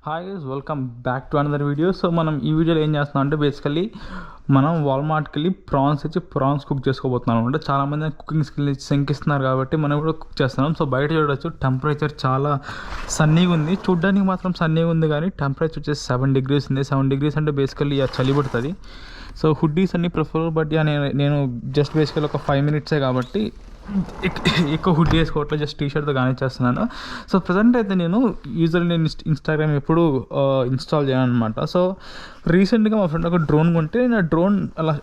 Hi guys, welcome back to another video. So మనం ఈ వీడియోలో ఏం చేస్తున్నాం అంటే బేసికలీ మనం వాల్మార్ట్కి వెళ్ళి ప్రాన్స్ ఇచ్చి ప్రాన్స్ కుక్ చేసుకోబోతున్నాం అనమాట. చాలామంది కుకింగ్ స్కిల్ శంకిస్తున్నారు కాబట్టి మనం కూడా కుక్ చేస్తున్నాం. సో బయట చూడవచ్చు టెంపరేచర్ చాలా సన్నీగా ఉంది, చూడ్డానికి మాత్రం సన్నీగా ఉంది కానీ టెంపరేచర్ వచ్చేసి 7 degrees ఉంది. 7 degrees అంటే బేసికలీ చలి పడుతుంది. సో హుడ్డీస్ అన్ని ప్రిఫర్, బట్ నేను జస్ట్ బేసికలీ ఒక 5 minutes కాబట్టి ఎక్కువ హుడ్డీ వేసుకోవట్లేదు, జస్ట్ టీషర్ట్తో కానిచ్చేస్తున్నాను. సో ప్రజెంట్ అయితే నేను ఇన్స్టాగ్రామ్ ఎప్పుడు ఇన్స్టాల్ చేయను అనమాట. సో రీసెంట్గా మా ఫ్రెండ్ ఒక డ్రోన్ కొంటే నేను డ్రోన్ అలా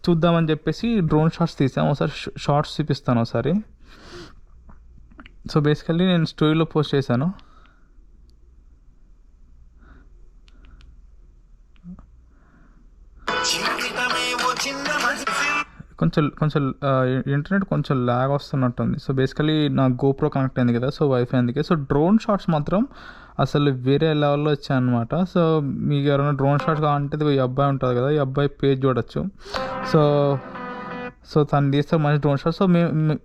చూద్దామని చెప్పేసి డ్రోన్ షాట్స్ తీసాను. ఒకసారి షార్ట్స్ చూపిస్తాను ఒకసారి. సో బేసికల్లీ నేను స్టోరీలో పోస్ట్ చేశాను. కొంచెం ఇంటర్నెట్ కొంచెం ల్యాగ్ వస్తున్నట్టుంది. సో బేసికలీ నా గోప్రో కనెక్ట్ అయింది కదా, సో వైఫై అందుకే. సో డ్రోన్ షాట్స్ మాత్రం అసలు వేరే లెవెల్లో వచ్చాయన్నమాట. సో మీకు ఎవరైనా డ్రోన్ షాట్స్ కావాలంటే ఈ అబ్బాయి ఉంటుంది కదా, ఈ అబ్బాయి పేజ్ చూడొచ్చు. సో తను తీస్తే మంచి డ్రోన్ షాట్స్. సో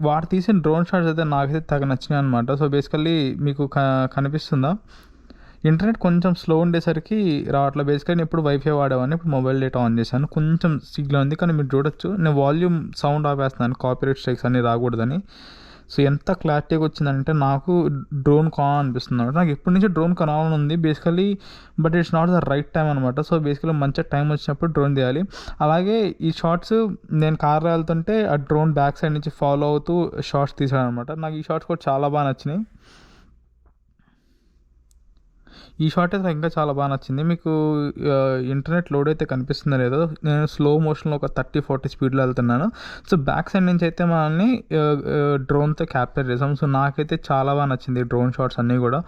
వాడు తీసిన డ్రోన్ షాట్స్ అయితే నాకైతే తెగ నచ్చినాయి అనమాట. సో బేసికల్లీ మీకు కనిపిస్తుందా, ఇంటర్నెట్ కొంచెం స్లో ఉండేసరికి రావట్లేదు. బేసిక్గా నేను ఇప్పుడు వైఫై వాడేవాడిని, ఇప్పుడు మొబైల్ డేటా ఆన్ చేశాను. కొంచెం సిగ్నల్ ఉంది కానీ మీరు చూడొచ్చు, నేను వాల్యూమ్ సౌండ్ ఆపేస్తున్నాను కాపీరైట్ స్ట్రైక్స్ అన్నీ రాకూడదని. సో ఎంత క్లారిటీగా వచ్చిందంటే నాకు డ్రోన్ కొనాలనిపిస్తుంది అనమాట. నాకు ఎప్పటి నుంచి డ్రోన్ కొనాలని ఉంది basically, but it's not the right time అనమాట. సో బేసికలీ మంచిగా టైం వచ్చినప్పుడు డ్రోన్ తీయాలి. అలాగే ఈ షార్ట్స్ నేను కార్ వెళ్తుంటే ఆ డ్రోన్ బ్యాక్ సైడ్ నుంచి ఫాలో అవుతూ షార్ట్స్ తీసాను అనమాట. నాకు ఈ షార్ట్స్ కూడా చాలా బాగా నచ్చినాయి. ఈ షార్ట్ అయితే ఇంకా చాలా బాగా నచ్చింది. మీకు ఇంటర్నెట్ లోడ్ అయితే కనిపిస్తుందో లేదో, నేను స్లో మోషన్లో ఒక 30-40 స్పీడ్లో వెళ్తున్నాను. సో బ్యాక్ సైడ్ నుంచి అయితే మనల్ని డ్రోన్తో క్యాప్చర్ చేసాం. సో నాకైతే చాలా బాగా నచ్చింది ఈ డ్రోన్ షాట్స్ అన్నీ కూడా.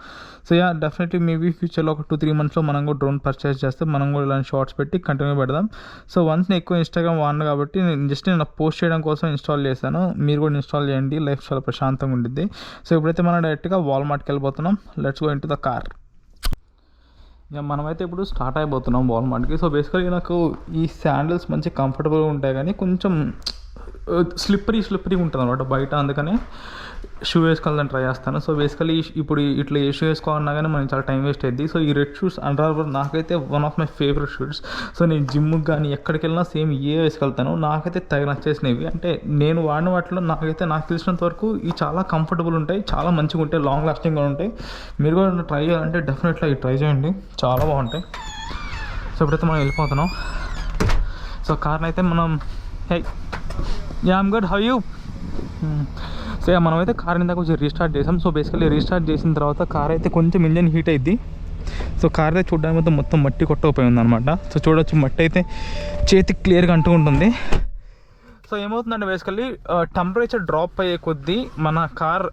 సో డెఫినెట్లీ మేబీ ఫ్యూచర్లో ఒక 2-3 monthsలో మనం కూడా డ్రోన్ పర్చేస్ చేస్తే మనం కూడా ఇలాంటి షార్ట్స్ పెట్టి కంటిన్యూ పెడదాం. సో వన్స్ నేను ఎక్కువ ఇన్స్టాగ్రామ్ వాడినా కాబట్టి నేను పోస్ట్ చేయడం కోసం ఇన్స్టాల్ చేశాను. మీరు కూడా ఇన్స్టాల్ చేయండి, లైఫ్ చాలా ప్రశాంతంగా ఉంటుంది. సో ఇప్పుడైతే మనం డైరెక్ట్గా వాల్మార్ట్కి వెళ్ళిపోతున్నాం. Let's go in to the car. మనమైతే ఇప్పుడు స్టార్ట్ అయిపోతున్నాం వాల్మార్ట్కి. సో బేసికల్గా నాకు ఈ శాండిల్స్ మంచి కంఫర్టబుల్గా ఉంటాయి కానీ కొంచెం స్లిప్పరీ ఉంటుంది అనమాట బయట, అందుకనే షూ వేసుకోవాలని ట్రై చేస్తాను. సో బేసికలీ ఇప్పుడు ఇట్లా ఏ షూ వేసుకోవాలన్నా కానీ మనకి చాలా టైం వేస్ట్ అయ్యింది. సో ఈ రెడ్ షూస్ అండర్ ఆర్మర్ నాకైతే one of my favourite shoes. So నేను జిమ్కి కానీ ఎక్కడికి వెళ్ళినా సేమ్ ఏ వేసుకెళ్తాను. నాకైతే తెగ నచ్చేసినవి, అంటే నేను వాడిన వాటిలో నాకు తెలిసినంత వరకు ఇవి చాలా కంఫర్టబుల్ ఉంటాయి, చాలా మంచిగా ఉంటాయి, లాంగ్ లాస్టింగ్గా ఉంటాయి. మీరు కూడా ట్రై చేయాలంటే డెఫినెట్లీ ట్రై చేయండి, చాలా బాగుంటాయి. సో ఇప్పుడైతే మనం వెళ్ళిపోతున్నాం. సో కార్ని అయితే మనం I'm good, how you? So మనమైతే కార్ ఇందాక కొంచెం రీస్టార్ట్ చేసాం. సో బేసికలీ రీస్టార్ట్ చేసిన తర్వాత కార్ అయితే కొంచెం ఇంజన్ హీట్ అయింది. సో కార్ అయితే చూడడానికి మొత్తం మట్టి కొట్టకపోయి ఉందన్నమాట. సో చూడొచ్చు, మట్టి అయితే చేతికి క్లియర్గా అంటుకుంటుంది. సో ఏమవుతుందంటే బేసికల్లీ టెంపరేచర్ డ్రాప్ అయ్యే కొద్దీ మన కార్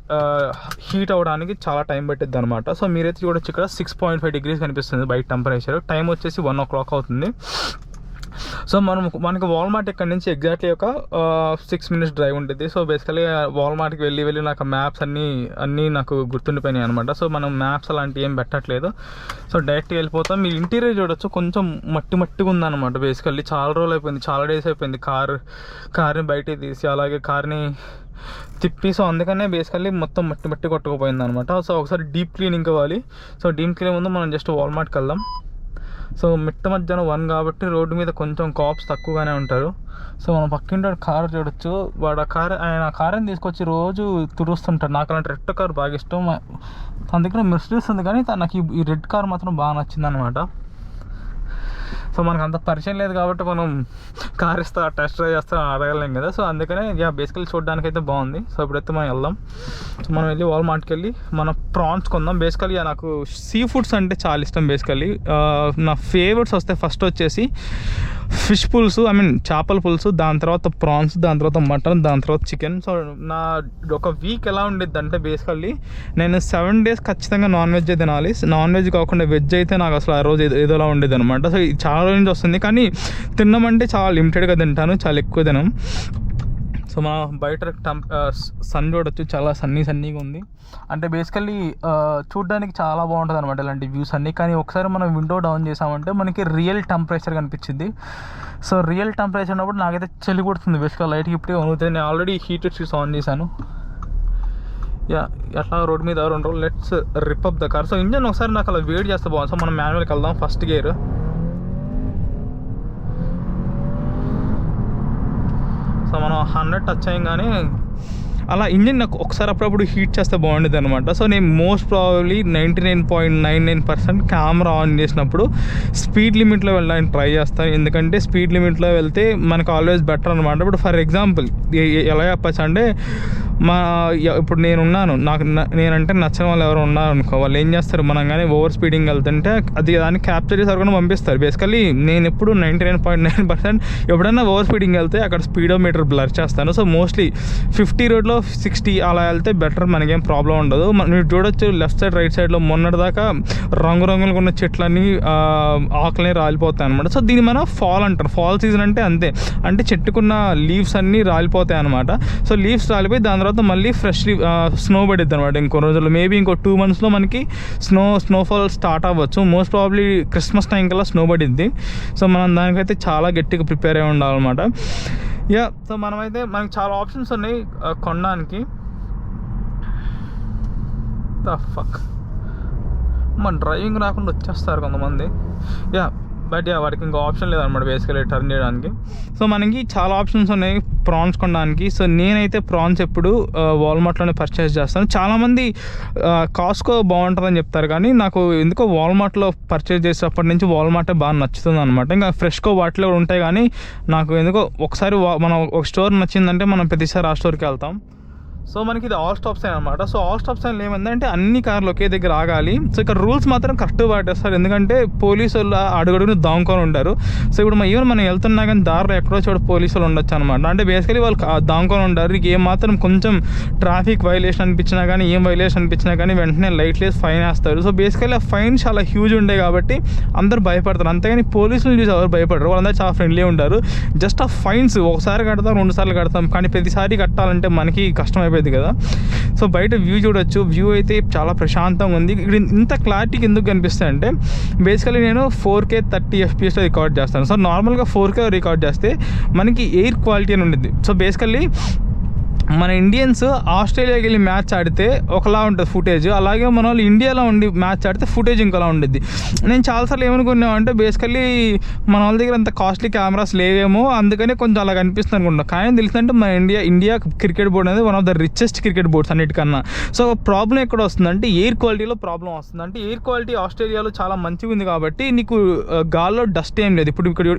హీట్ అవ్వడానికి చాలా టైం పట్టిద్ది అనమాట. సో మీరైతే చూడొచ్చు, ఇక్కడ 6.5 degrees కనిపిస్తుంది బయట టెంపరేచర్. టైం వచ్చేసి 1 o'clock అవుతుంది. సో మనకి వాల్మార్ట్ ఇక్కడ నుంచి ఎగ్జాక్ట్లీ ఒక 6 minutes డ్రైవ్ ఉంటుంది. సో బేసికలీ వాల్మార్ట్కి వెళ్ళి నాకు మ్యాప్స్ అన్నీ నాకు గుర్తుండిపోయినాయి అనమాట. సో మనం మ్యాప్స్ అలాంటివి ఏం పెట్టట్లేదు. సో డైరెక్ట్గా వెళ్ళిపోతాం. మీరు ఇంటీరియర్ చూడొచ్చు, కొంచెం మట్టిగా ఉందన్నమాట. బేసికల్లీ చాలా రోజులు అయిపోయింది, చాలా డేస్ అయిపోయింది కార్ని బయటికి తీసి అలాగే కార్ని తిప్పి. సో అందుకనే బేసికల్లీ మొత్తం మట్టి కొట్టుకుపోయింది అనమాట. సో ఒకసారి డీప్ క్లీనింగ్ ఇవ్వాలి. సో డీప్ క్లీనింగ్ ముందు మనం జస్ట్ వాల్మార్ట్కి వెళ్దాం. సో మిట్ట మధ్యాహ్నం 1 కాబట్టి రోడ్డు మీద కొంచెం కాప్స్ తక్కువగానే ఉంటారు. సో మనం పక్కింటి కార్ చూడొచ్చు, ఆయన ఆ కార్ని తీసుకొచ్చి రోజు తుడుస్తుంటాడు. నాకు అలాంటి రెడ్ కార్ బాగా ఇష్టం. తన దగ్గర మెర్సిడీస్ ఉంది కానీ నాకు ఈ రెడ్ కార్ మాత్రం బాగా నచ్చింది అనమాట. సో మనకు అంత పరిచయం లేదు కాబట్టి మనం కార్ టెస్ట్ డ్రైవ్ చేస్తా అడగలేం కదా. సో అందుకనే బేసికలీ చూడడానికి అయితే బాగుంది. సో ఇప్పుడైతే మనం వెళ్దాం. మనం వెళ్ళి వాల్మార్ట్కి వెళ్ళి మనం ప్రాన్స్ కొందాం. బేసికలీ నాకు సీ ఫుడ్స్ అంటే చాలా ఇష్టం. బేసికలీ నా ఫేవరెట్స్ వస్తే ఫస్ట్ వచ్చేసి ఫిష్ పులుసు, చేపల పులుసు, దాని తర్వాత ప్రాన్స్, దాని తర్వాత మటన్, దాని తర్వాత చికెన్. సో నా ఒక వీక్ ఎలా ఉండిద్ది అంటే బేసికల్లీ నేను 7 days ఖచ్చితంగా నాన్ వెజ్ తినాలి. నాన్ వెజ్ కాకుండా వెజ్ అయితే నాకు అసలు ఆ రోజు ఏదోలా ఉండేది అనమాట. సో చాలా రోజు నుంచి వస్తుంది కానీ తినమంటే చాలా లిమిటెడ్గా తింటాను, చాలా ఎక్కువ తినం. సో మన బయట సన్ చూడొచ్చు, చాలా సన్నీగా ఉంది. అంటే బేసికల్లీ చూడడానికి చాలా బాగుంటుంది అనమాట ఇలాంటి వ్యూస్ అన్నీ. కానీ ఒకసారి మనం విండో డౌన్ చేసామంటే మనకి రియల్ టెంపరేచర్ కనిపించింది. సో రియల్ టెంపరేచర్ ఉన్నప్పుడు నాకైతే చలి కొడుతుంది. బేసికల్ లైట్కి ఇప్పుడే వణుకుతుంది. నేను ఆల్రెడీ హీటెడ్ షూస్ ఆన్ చేశాను. యా అట్లా రోడ్ మీద 2 రోజులు let's rip up the car. So engine ఒకసారి నాకు అలా వెయిట్ చేస్తే బాగుంది. సో మనం మాన్యువల్కి వెళ్దాం. First gear. సో మనం 100 టచ్ అయ్యాం కానీ అలా ఇంజిన్ నాకు ఒకసారి అప్పుడప్పుడు హీట్ చేస్తే బాగుండేది అనమాట. సో నేను మోస్ట్ ప్రాబబ్లీ 99.99% కెమెరా ఆన్ చేసినప్పుడు స్పీడ్ లిమిట్లో వెళ్ళడానికి ట్రై చేస్తాను. ఎందుకంటే స్పీడ్ లిమిట్లో వెళ్తే మనకు ఆల్వేస్ బెటర్ అనమాట. ఇప్పుడు ఫర్ ఎగ్జాంపుల్ ఎలా చెప్పచ్చు అంటే ఇప్పుడు నేనున్నాను, నేనంటే నచ్చిన వాళ్ళు ఎవరు ఉన్నారు అనుకో, వాళ్ళు ఏం చేస్తారు, మనం కానీ ఓవర్ స్పీడింగ్ వెళ్తుంటే అది దాన్ని క్యాప్చర్ చేసి ఎవరికైనా పంపిస్తారు. బేసికలీ నేను ఎప్పుడు 99.9% ఎప్పుడైనా ఓవర్ స్పీడింగ్ వెళ్తే అక్కడ స్పీడోమీటర్ బ్లర్ చేస్తాను. సో మోస్ట్లీ 50 రోడ్లో 60 అలా వెళ్తే బెటర్, మనకేం ప్రాబ్లం ఉండదు. మీరు చూడొచ్చు లెఫ్ట్ సైడ్ రైట్ సైడ్లో మొన్నటిదాకా రంగురంగులుగా ఉన్న చెట్లన్నీ ఆకులన్నీ రాలిపోతాయి అనమాట. సో దీన్ని మనం ఫాల్ అంటారు. ఫాల్ సీజన్ అంటే అంతే, అంటే చెట్టుకున్న లీవ్స్ అన్నీ రాలిపోతాయి అనమాట. సో లీవ్స్ రాలిపోయి దాని తర్వాత మళ్ళీ ఫ్రెష్ స్నో పడిద్ది అనమాట. ఇంకో రోజుల్లో మేబీ ఇంకో 2 monthsలో మనకి స్నోఫాల్ స్టార్ట్ అవ్వచ్చు. మోస్ట్ ప్రాబ్లీ క్రిస్మస్ టైం కల్లా స్నో పడిద్ది. సో మనం దానికైతే చాలా గట్టిగా ప్రిపేర్ అయి ఉండాలన్నమాట. యా సో మనకి చాలా ఆప్షన్స్ ఉన్నాయి కొనడానికి. ద ఫక్ మన డ్రైవింగ్ రాకుండా వచ్చేస్తారు కొంతమంది. యా బట్ యా వాడికి ఇంకో ఆప్షన్ లేదనమాట బేసికలీ టర్న్ చేయడానికి. సో మనకి చాలా ఆప్షన్స్ ఉన్నాయి ప్రాన్స్ కొనడానికి. సో నేనైతే ప్రాన్స్ ఎప్పుడు వాల్మార్ట్లోనే పర్చేస్ చేస్తాను. చాలామంది కాస్ట్కో బాగుంటుందని చెప్తారు, కానీ నాకు ఎందుకో వాల్మార్ట్లో పర్చేస్ చేసేటప్పటి నుంచి వాల్మార్టే బాగా నచ్చుతుంది అనమాట. ఇంకా ఫ్రెష్కో వాటిలో ఉంటాయి, కానీ నాకు ఎందుకో ఒకసారి మనం ఒక స్టోర్ నచ్చిందంటే మనం ప్రతిసారి ఆ స్టోర్కి వెళ్తాం. సో మనకి ఇది ఆల్ స్టాప్ సైన్ అనమాట. సో ఆల్ స్టాప్ సైన్లో ఏమందంటే అన్ని కార్లు ఒకే దగ్గర ఆగాలి. సో ఇక్కడ రూల్స్ మాత్రం కరెక్ట్గా పాటిస్తారు, ఎందుకంటే పోలీసు వాళ్ళు అడుగడుగును దాముకొని ఉంటారు. సో ఇప్పుడు ఈవెన్ మనం వెళ్తున్నా కానీ దారిలో ఎక్కడో చోట పోలీసు వాళ్ళు ఉండొచ్చు అనమాట. అంటే బేసికలీ వాళ్ళు దాముకొని ఉంటారు. ఏం మాత్రం కొంచెం ట్రాఫిక్ వైలేషన్ అనిపించినా కానీ, ఏం వైలేషన్ అనిపించినా కానీ వెంటనే లైట్ లేసి ఫైన్ వేస్తారు. సో బేసికలీ ఆ ఫైన్ చాలా హ్యూజ్ ఉండే కాబట్టి అందరూ భయపడతారు. అంతేగాని పోలీసులు చూసి ఎవరు భయపడరు, వాళ్ళందరూ చాలా ఫ్రెండ్లీ ఉంటారు. జస్ట్ ఆ ఫైన్స్ ఒకసారి కడతాం, 2 సార్లు కడతాం, కానీ ప్రతిసారి కట్టాలంటే మనకి కష్టం కదా. సో బయట వ్యూ చూడొచ్చు, వ్యూ అయితే చాలా ప్రశాంతంగా ఉంది. ఇక్కడ ఇంత క్లారిటీకి ఎందుకు కనిపిస్తాయి అంటే బేసికలీ నేను 4K 30 FPS రికార్డ్ చేస్తాను. సో నార్మల్గా 4K రికార్డ్ చేస్తే మనకి ఎయిర్ క్వాలిటీ అని ఉంటుంది. సో బేసికల్లీ మన ఇండియన్స్ ఆస్ట్రేలియాకి వెళ్ళి మ్యాచ్ ఆడితే ఒకలా ఉంటుంది ఫుటేజ్, అలాగే మన వాళ్ళు ఇండియాలో ఉండి మ్యాచ్ ఆడితే ఫుటేజ్ ఇంకోలా ఉంటుంది. నేను చాలాసార్లు ఏమనుకున్నామంటే బేసికల్లీ మన వాళ్ళ దగ్గర అంత కాస్ట్లీ కెమెరాస్ లేవేమో, అందుకనే కొంచెం అలా కనిపిస్తుంది అనుకుంటున్నాను. కానీ తెలిసిందంటే మన ఇండియా క్రికెట్ బోర్డ్ అనేది one of the richest cricket boards అన్నిటికన్నా. సో ప్రాబ్లం ఎక్కడ వస్తుందంటే ఎయిర్ క్వాలిటీలో ప్రాబ్లం వస్తుంది. అంటే ఎయిర్ క్వాలిటీ ఆస్ట్రేలియాలో చాలా మంచిగా ఉంది కాబట్టి నీకు గాల్లో డస్ట్ ఏం లేదు. ఇప్పుడు ఇక్కడ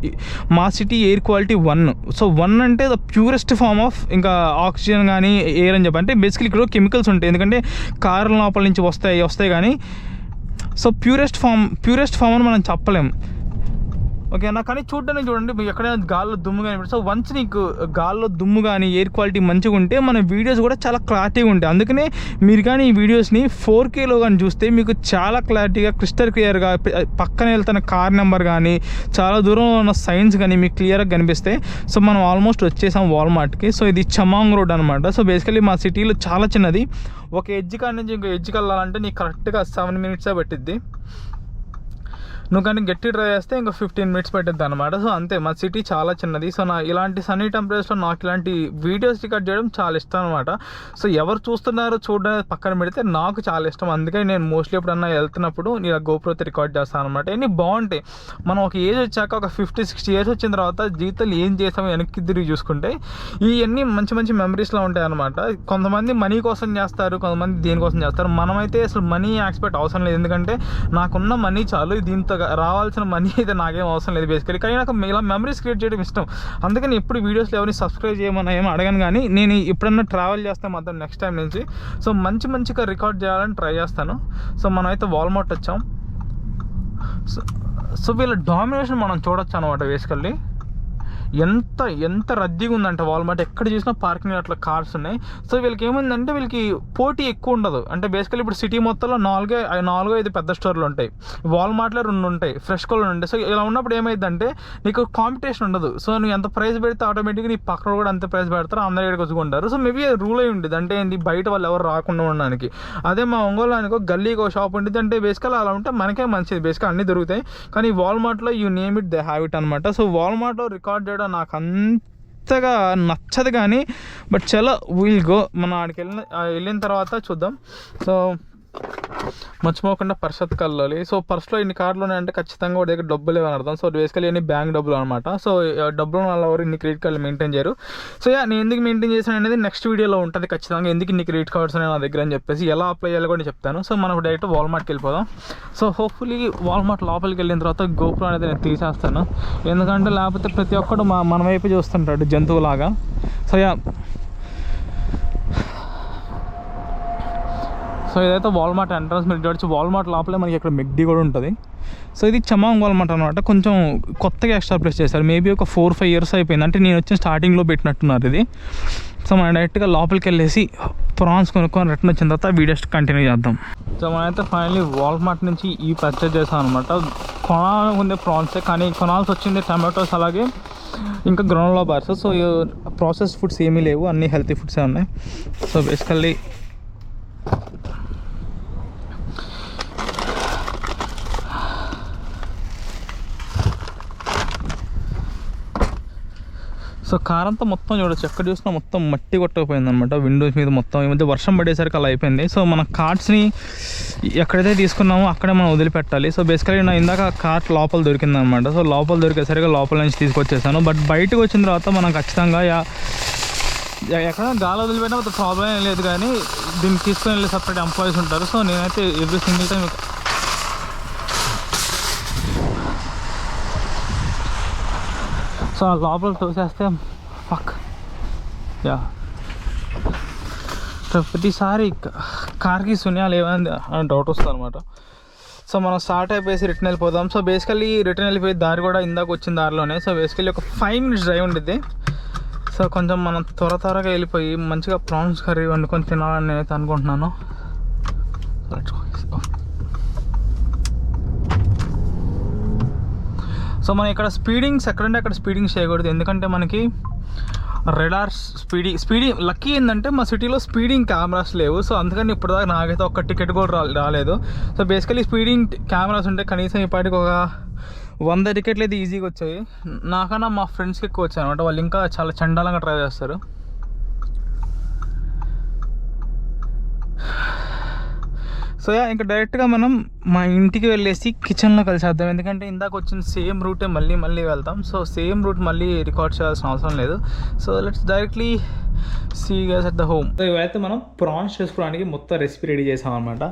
మా సిటీ ఎయిర్ క్వాలిటీ 1. సో 1 అంటే ద ప్యూరెస్ట్ ఫార్మ్ ఆఫ్ ఇంకా ఆక్సిజన్ కానీ ఎయిర్ అని చెప్పి, అంటే బేసికలీ ఇక్కడ కెమికల్స్ ఉంటాయి, ఎందుకంటే కార్ల లోపల నుంచి వస్తాయి కానీ. సో ప్యూరెస్ట్ ఫామ్ అని మనం చెప్పలేము, ఓకేనా. కానీ చూడండి ఎక్కడైనా గాల్లో దుమ్ము కానీ, సో వన్స్ నీకు గాల్లో దుమ్ము కానీ ఎయిర్ క్వాలిటీ మంచిగా ఉంటే మన వీడియోస్ కూడా చాలా క్లారిటీగా ఉంటాయి. అందుకనే మీరు కానీ ఈ వీడియోస్ని 4Kలో కానీ చూస్తే మీకు చాలా క్లారిటీగా క్రిస్టల్ క్లియర్గా పక్కన వెళ్తున్న కార్ నెంబర్ కానీ చాలా దూరంలో ఉన్న సైన్స్ కానీ మీకు క్లియర్గా కనిపిస్తాయి. సో మనం ఆల్మోస్ట్ వచ్చేసాం వాల్మార్ట్కి. సో ఇది చమాంగ్ రోడ్ అనమాట. సో బేసికలీ మా సిటీలో చాలా చిన్నది, ఒక ఎడ్జ్ కాడి నుంచి ఇంకో ఎడ్జ్కి వెళ్ళాలంటే నీకు కరెక్ట్గా 7 minutes పట్టిద్ది. నువ్వు కానీ గట్టి డ్రైవ్ చేస్తే ఇంకో 15 minutes పట్టిద్ది అనమాట. సో అంతే, మా సిటీ చాలా చిన్నది. సో ఇలాంటి సన్నీ టెంపరేచర్స్లో నాకు ఇలాంటి వీడియోస్ రికార్డ్ చేయడం చాలా ఇష్టం అనమాట. సో ఎవరు చూస్తున్నారో చూడడం పక్కన పెడితే నాకు చాలా ఇష్టం. అందుకే నేను మోస్ట్లీ ఎప్పుడన్నా వెళ్తున్నప్పుడు ఇలా గోప్రోతో రికార్డ్ చేస్తాను అనమాట. ఇవన్నీ బాగుంటాయి. మనం ఒక ఏజ్ వచ్చాక, ఒక 50-60 years వచ్చిన తర్వాత జీవితంలో ఏం చేస్తామో వెనక్కి తిరిగి చూసుకుంటే ఇవన్నీ మంచి మంచి మెమరీస్లో ఉంటాయి అనమాట. కొంతమంది మనీ కోసం చేస్తారు, కొంతమంది దేనికోసం చేస్తారు. మనమైతే అసలు మనీ ఎక్స్పెక్ట్ అవసరం లేదు, ఎందుకంటే నాకున్న మనీ చాలు, దీంతో రావాల్సిన మనీ అయితే నాకేం అవసరం లేదు బేసికలీ. కానీ నాకు ఇలా మెమరీస్ క్రియేట్ చేయడం ఇష్టం. అందుకని ఎప్పుడు వీడియోస్లో ఎవరిని సబ్స్క్రైబ్ చేయమని ఏమో అడగను, కానీ నేను ఎప్పుడన్నా ట్రావెల్ చేస్తే మాత్రం నెక్స్ట్ టైం నుంచి సో మంచిగా రికార్డ్ చేయాలని ట్రై చేస్తాను. సో మనమైతే వాల్మార్ట్ వచ్చాం. సో వీళ్ళ డామినేషన్ మనం చూడొచ్చు అనమాట. బేసికల్లీ ఎంత రద్దీగా ఉందంటే వాల్మార్ట్, ఎక్కడ చూసినా పార్కింగ్ అట్లా కార్స్ ఉన్నాయి. సో వీళ్ళకి ఏముందంటే వీళ్ళకి పోటీ ఎక్కువ ఉండదు. అంటే బేసికల్లీ ఇప్పుడు సిటీ మొత్తంలో 4-5 పెద్ద స్టోర్లు ఉంటాయి, వాల్మార్ట్లో 2 ఉంటాయి, ఫ్రెష్కోలో ఉంటాయి. సో ఇలా ఉన్నప్పుడు ఏమైందంటే నీకు కాంపిటీషన్ ఉండదు. సో నువ్వు ఎంత ప్రైస్ పెడితే ఆటోమేటిక్గా నీ పక్కన కూడా అంత ప్రైస్ పెడతారు, అందరూ ఇక్కడికి వచ్చుకుంటారు. సో మేబీ రూల్ అయి ఉండేది, అంటే ఏంటి, బయట వాళ్ళు ఎవరు రాకుండా ఉండడానికి. అదే మా ఒంగోలు అనుకో గల్లీకి ఒక షాప్ ఉంటుంది, అంటే బేసికల్ అలా ఉంటే మనకే మంచిది, బేసికల్ అన్నీ దొరుకుతాయి. కానీ వాల్మార్ట్లో you name it they have it అనమాట. సో వాల్మార్ట్లో రికార్డ్ చేయడం నాకు అంత అంతగా నచ్చదు కానీ బట్ చాలా విల్ గో. మనం ఆడికి వెళ్ళిన తర్వాత చూద్దాం. సో మర్చిపోకుండా పర్స్ ఎత్తుకెళ్ళాలి. సో పర్స్లో ఇన్ని కార్డులు ఉన్నాయంటే ఖచ్చితంగా వాడి దగ్గర డబ్బులు లేవని అర్థం. సో బేసికలీ ఇన్ని బ్యాంక్ డబ్బులు అనమాట. సో డబ్బులు వాళ్ళ ఎవరు ఇన్ని క్రెడిట్ కార్డులు మెయింటైన్ చేయరు. సో నేను ఎందుకు మెయింటైన్ చేశాను అనేది నెక్స్ట్ వీడియోలో ఉంటుంది ఖచ్చితంగా. ఎందుకు ఇన్ని క్రెడిట్ కార్డ్స్ ఉన్నాయి నా దగ్గర అని చెప్పేసి, ఎలా అప్లై చేయాలో కూడా చెప్తాను. సో మనం డైరెక్ట్ వాల్మార్ట్కి వెళ్ళిపోదాం. సో హోప్ఫుల్లీ వాల్మార్ట్ లోపలికి వెళ్ళిన తర్వాత గోప్రో అనేది నేను తీసేస్తాను. ఎందుకంటే లేకపోతే ప్రతి ఒక్కడు మన వైపు చూస్తుంటాడు జంతువులాగా. సో సో ఇదైతే వాల్మార్ట్ ఎంట్రన్స్. మీరు చూడొచ్చు వాల్మార్ట్ లోపలే మనకి ఇక్కడ మెక్డీ కూడా ఉంటుంది. సో ఇది చమాంగ్ వాల్మార్ట్ అనమాట. కొంచెం కొత్తగా ఎస్టాబ్లిష్ చేశారు. మేబీ ఒక 4-5 ఇయర్స్ అయిపోయింది. అంటే నేను వచ్చిన స్టార్టింగ్లో పెట్టినట్టున్నారు ఇది. సో మనం డైరెక్ట్గా లోపలికి వెళ్ళేసి ప్రాన్స్ కొనుక్కొని రిటర్న్ వచ్చిన తర్వాత వీడియోస్ కంటిన్యూ చేద్దాం. సో మనమైతే ఫైనల్లీ వాల్మార్ట్ నుంచి ఈ పర్చేజ్ చేసాం అనమాట. కొనాలనుకుంది ప్రాన్సే, కానీ కొనాల్సి వచ్చింది టమాటోస్ అలాగే ఇంకా గ్రౌండ్లో బార్స్. సో ప్రాసెస్ ఫుడ్స్ ఏమీ లేవు, అన్నీ హెల్తీ ఫుడ్సే ఉన్నాయి. సో బేసికల్లీ సో కార్ అంతా మొత్తం చూడొచ్చు, ఎక్కడ చూసినా మొత్తం మట్టి కొట్టకపోయింది అనమాట. విండోస్ మీద మొత్తం ఈ మధ్య వర్షం పడేసరికి అలా అయిపోయింది. సో మన కార్డ్స్ని ఎక్కడైతే తీసుకున్నామో అక్కడే మనం వదిలిపెట్టాలి. సో బేసికలీ నా ఇందాక కార్ట్ లోపల దొరికింది అనమాట. సో లోపల దొరికేసరికి లోపల నుంచి తీసుకొచ్చేసాను. బట్ బయటకు వచ్చిన తర్వాత మనం ఖచ్చితంగా ఎక్కడ గాలి వదిలిపెట్టినా ఒక ప్రాబ్లం ఏం లేదు, కానీ దీన్ని తీసుకొని వెళ్ళి సపరేట్ ఎంప్లాయీస్ ఉంటారు. సో నేనైతే ఎవ్రీ సింగిల్ టైం సో లోపల తోసేస్తే ఫక్ ప్రతిసారి కార్కి సున్యాలు ఏమైంది అని డౌట్ వస్తుంది అనమాట. సో మనం స్టార్ట్ అయిపోయేసి రిటర్న్ వెళ్ళిపోదాం. సో బేసికల్లీ రిటర్న్ వెళ్ళిపోయే దారి కూడా ఇందాక వచ్చిన దారిలోనే. సో బేసికల్లీ ఒక 5 minutes డ్రైవ్ ఉండిద్ది. సో కొంచెం మనం త్వరగా వెళ్ళిపోయి మంచిగా ప్రాన్స్ కర్రీ వండుకొని తినాలని నేనైతే అనుకుంటున్నాను. సో మనం ఇక్కడ స్పీడింగ్స్ ఎక్కడంటే అక్కడ స్పీడింగ్స్ చేయకూడదు, ఎందుకంటే మనకి రెడార్స్ స్పీడింగ్ లక్కీ ఏంటంటే మా సిటీలో స్పీడింగ్ కెమెరాస్ లేవు. సో అందుకని ఇప్పటిదాకా నాకైతే ఒక్క టికెట్ కూడా రాలేదు. సో బేసికలీ స్పీడింగ్ కెమెరాస్ ఉంటే కనీసం ఇప్పటికి ఒక 100 టికెట్లు అయితే ఈజీగా వచ్చాయి. నాకన్నా మా ఫ్రెండ్స్కి ఎక్కువ వచ్చాయి అనమాట. వాళ్ళు ఇంకా చాలా చండాలంగా ట్రై చేస్తారు. సో ఇంకా డైరెక్ట్గా మనం మా ఇంటికి వెళ్ళేసి కిచెన్లో కలిసేద్దాం. ఎందుకంటే ఇందాక వచ్చిన సేమ్ రూటే మళ్ళీ వెళ్తాం. సో సేమ్ రూట్ మళ్ళీ రికార్డ్ చేయాల్సిన అవసరం లేదు. So let's directly see guys at the home. So ఇవైతే మనం ప్రాన్స్ చేసుకోవడానికి మొత్తం రెసిపీ రెడీ చేసాం అనమాట.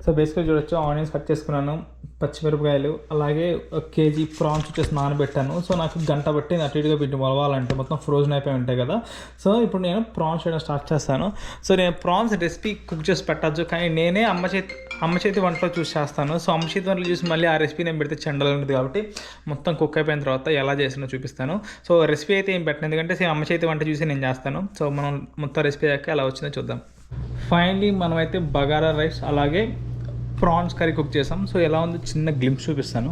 సో బేసిక్గా చూడొచ్చు, ఆనియన్స్ కట్ చేసుకున్నాను, పచ్చిమిరపకాయలు, అలాగే 1 kg ప్రాన్స్ వచ్చేసి నానబెట్టాను. సో నాకు గంట బట్టి అటు ఇటుగా పెట్టి మొలవాలంటే మొత్తం ఫ్రోజన్ అయిపోయి ఉంటాయి కదా. సో ఇప్పుడు నేను ప్రాన్స్ చేయడం స్టార్ట్ చేస్తాను. సో నేను ప్రాన్స్ రెసిపీ కుక్ చేసి పెట్టచ్చు, కానీ నేనే అమ్మ చేతి వంటలో చూసి చేస్తాను. సో అమ్మ చేతి వంటలు చూసి మళ్ళీ ఆ రెసిపీ నేను పెడితే చండలు ఉంటుంది, కాబట్టి మొత్తం కుక్ అయిపోయిన తర్వాత ఎలా చేసినా చూపిస్తాను. సో రెసిపీ అయితే ఏం పెట్టను, ఎందుకంటే సేమ్ అమ్మ చేతి వంట చూసి నేను చేస్తాను. సో మనం మొత్తం రెసిపీ అయ్యాక ఎలా వచ్చిందో చూద్దాం. ఫైనలీ మనమైతే బగారా రైస్ అలాగే ప్రాన్స్ కర్రీ కుక్ చేసాం. సో ఎలా ఉందో చిన్న గ్లింప్స్ చూపిస్తాను.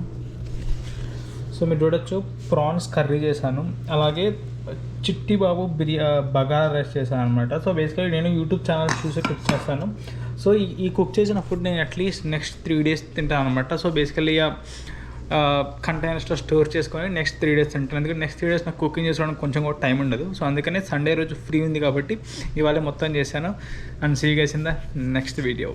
సో మీరు చూడొచ్చు, ప్రాన్స్ కర్రీ చేశాను, అలాగే చిట్టి బాబు బగారా రైస్ చేశాను అనమాట. సో బేసికలీ నేను యూట్యూబ్ ఛానల్ చూసి కుక్ చేస్తాను. సో ఈ కుక్ చేసిన ఫుడ్ నేను అట్లీస్ట్ నెక్స్ట్ 3 days తింటాను అనమాట. సో బేసికలీ కంటైనర్స్లో స్టోర్ చేసుకొని నెక్స్ట్ 3 days తింటాను. ఎందుకంటే నెక్స్ట్ 3 days నాకు కుకింగ్ చేసుకోవడానికి కొంచెం కూడా టైం ఉండదు. సో అందుకనే సండే రోజు ఫ్రీ ఉంది కాబట్టి ఇవాళ మొత్తం చేశాను. And see guys in the next video.